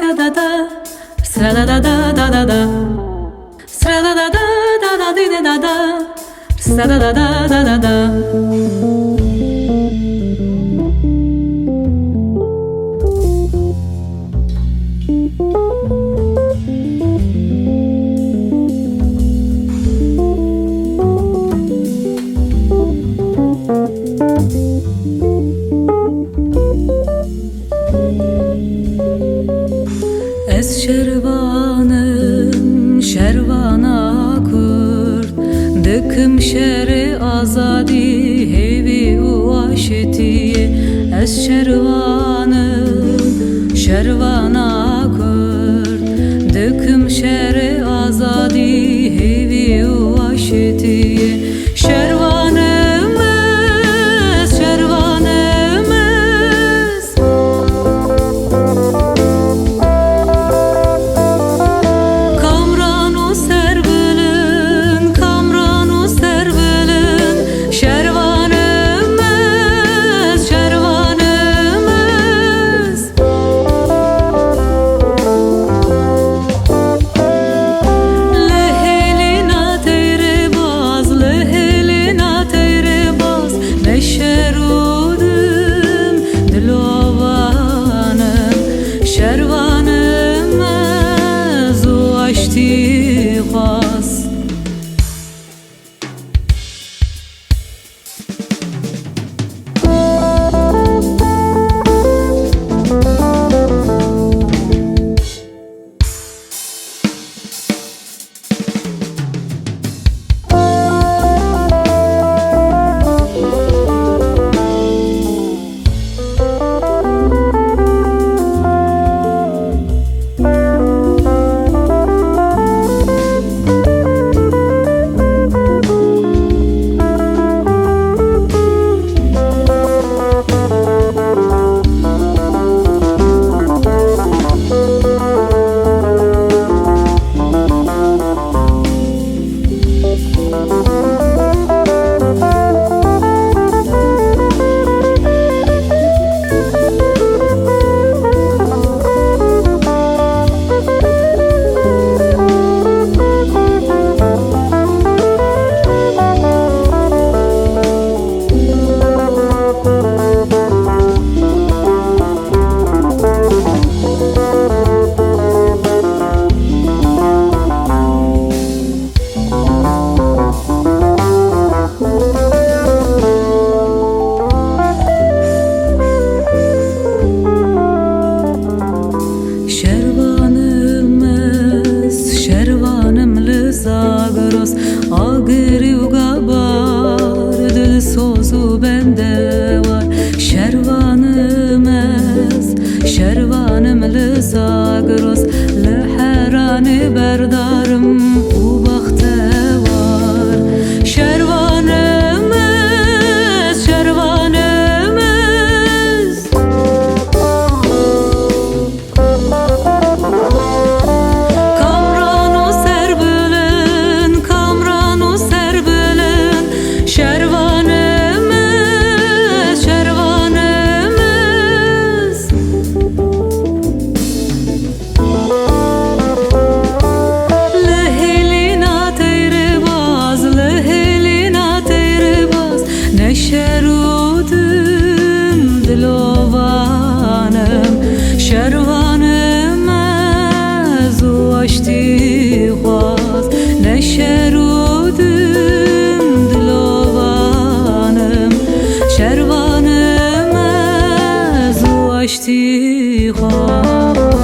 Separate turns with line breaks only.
da da da, sra da da da da da da, sra da da da da da di da da, sra da da da da da da. Ez şervanım, şervana kurd, dikim şeri azadi hevi u aşetiye. Ez şervanım, şervana kurd, dikim şeri azadi hevi u aşetiye. Şervanımız, şervanımız, Kamran o serbilin, Kamran o serbilin, şervanımız, şervanımız. Lehelina teyrebaz, lehelina teyrebaz, neşerudim dilovanım, şervanımız o açtı khas. Şervanımız, şervanım lızagros, agri u gabar, dil sozu bende var. Şervanımız, şervanım lızagros, leherani berdarım u bakhte var. Şervanımız, şervanımız, Kamran o serbilin, Kamran o serbilin, şervanımız, şervanımız. Lehelina teyrebaz, lehelina teyrebaz, neşerudim dilovanım, şervanımız o açtı khas. Neşerudim dilovanım, şervanımız o açtı khas.